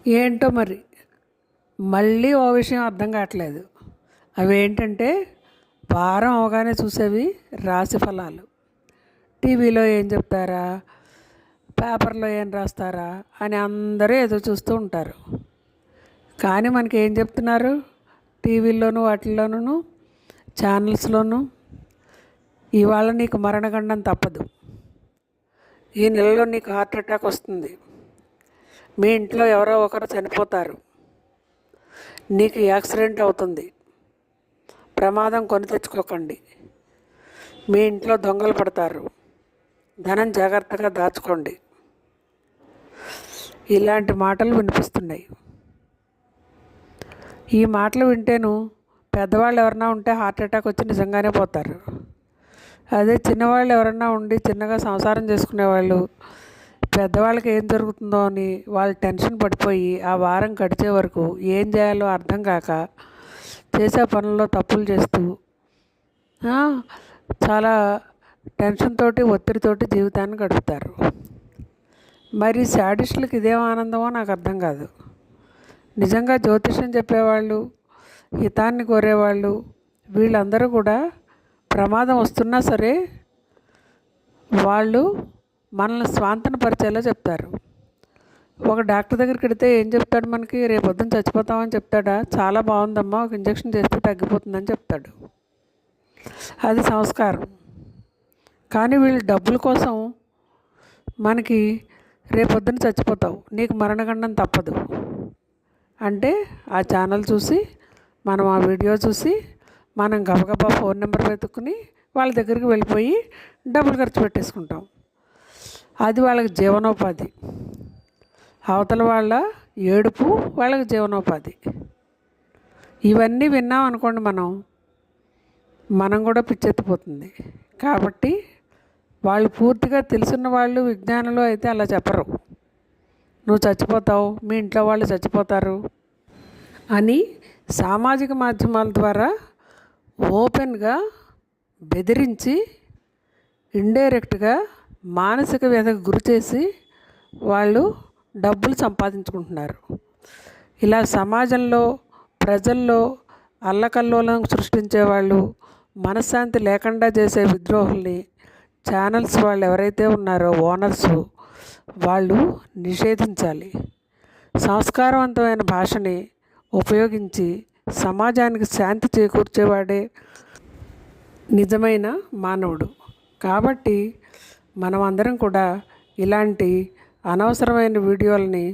ఏంటో మరి మళ్ళీ ఓ విషయం అర్థం కావట్లేదు. అవేంటంటే వారం అవగానే చూసేవి రాశి ఫలాలు. టీవీలో ఏం చెప్తారా, పేపర్లో ఏం రాస్తారా అని అందరూ ఎదురు చూస్తూ ఉంటారు. కానీ మనకి ఏం చెప్తున్నారు టీవీల్లోనూ వాటిల్లోనూ ఛానల్స్లోనూ? ఇవాళ నీకు మరణగండం తప్పదు, ఈ నెలలో నీకు హార్ట్ అటాక్ వస్తుంది, మీ ఇంట్లో ఎవరో ఒకరు చనిపోతారు, నీకు యాక్సిడెంట్ అవుతుంది, ప్రమాదం కొని తెచ్చుకోకండి, మీ ఇంట్లో దొంగలు పడతారు, ధనం జాగ్రత్తగా దాచుకోండి, ఇలాంటి మాటలు వినిపిస్తున్నాయి. ఈ మాటలు వింటేను పెద్దవాళ్ళు ఎవరన్నా ఉంటే హార్ట్ అటాక్ వచ్చి నిజంగానే పోతారు. అదే చిన్నవాళ్ళు ఎవరన్నా ఉండి చిన్నగా సంసారం చేసుకునేవాళ్ళు, పెద్దవాళ్ళకి ఏం జరుగుతుందో అని వాళ్ళు టెన్షన్ పడిపోయి ఆ వారం గడిచే వరకు ఏం చేయాలో అర్థం కాక చేసే పనుల్లో తప్పులు చేస్తూ చాలా టెన్షన్ తోటి ఒత్తిడితోటి జీవితాన్ని గడుపుతారు. మరి శాడిస్టులకు ఇదేం ఆనందమో నాకు అర్థం కాదు. నిజంగా జ్యోతిష్యం చెప్పేవాళ్ళు, హితాన్ని కోరేవాళ్ళు వీళ్ళందరూ కూడా ప్రమాదం వస్తున్నా సరే వాళ్ళు మనల్ని స్వాంతనపరిచేలా చెప్తారు. ఒక డాక్టర్ దగ్గరికి వెడితే ఏం చెప్తాడు మనకి? రేపొద్దున చచ్చిపోతామని చెప్తాడా? చాలా బాగుందమ్మా, ఒక ఇంజక్షన్ చేస్తే తగ్గిపోతుందని చెప్తాడు. అది సంస్కారం. కానీ వీళ్ళు డబ్బుల కోసం మనకి రేపొద్దున చచ్చిపోతావు, నీకు మరణగండం తప్పదు అంటే ఆ ఛానల్ చూసి మనం ఆ వీడియో చూసి మనం గబగబా ఫోన్ నెంబర్ వెతుక్కుని వాళ్ళ దగ్గరికి వెళ్ళిపోయి డబ్బులు ఖర్చు పెట్టేసుకుంటాం. అది వాళ్ళకి జీవనోపాధి. అవతల వాళ్ళ ఏడుపు వాళ్ళకి జీవనోపాధి. ఇవన్నీ విన్నాం అనుకోండి, మనం కూడా పిచ్చెత్తిపోతుంది. కాబట్టి వాళ్ళు పూర్తిగా తెలుసున్న వాళ్ళు, విజ్ఞానులు అయితే అలా చెప్పరు. నువ్వు చచ్చిపోతావు, మీ ఇంట్లో వాళ్ళు చచ్చిపోతారు అని సామాజిక మాధ్యమాల ద్వారా ఓపెన్గా బెదిరించి ఇండైరెక్ట్గా మానసిక వ్యధకు గురి చేసి వాళ్ళు డబ్బులు సంపాదించుకుంటున్నారు. ఇలా సమాజంలో ప్రజల్లో అల్లకల్లోలం సృష్టించేవాళ్ళు, మనశ్శాంతి లేకుండా చేసే విద్రోహుల్ని ఛానల్స్ వాళ్ళు ఎవరైతే ఉన్నారో ఓనర్సు వాళ్ళు నిషేధించాలి. సంస్కారవంతమైన భాషని ఉపయోగించి సమాజానికి శాంతి చేకూర్చేవాడే నిజమైన మానవుడు. కాబట్టి మనం అందరం కూడా ఇలాంటి అనవసరమైన వీడియోలని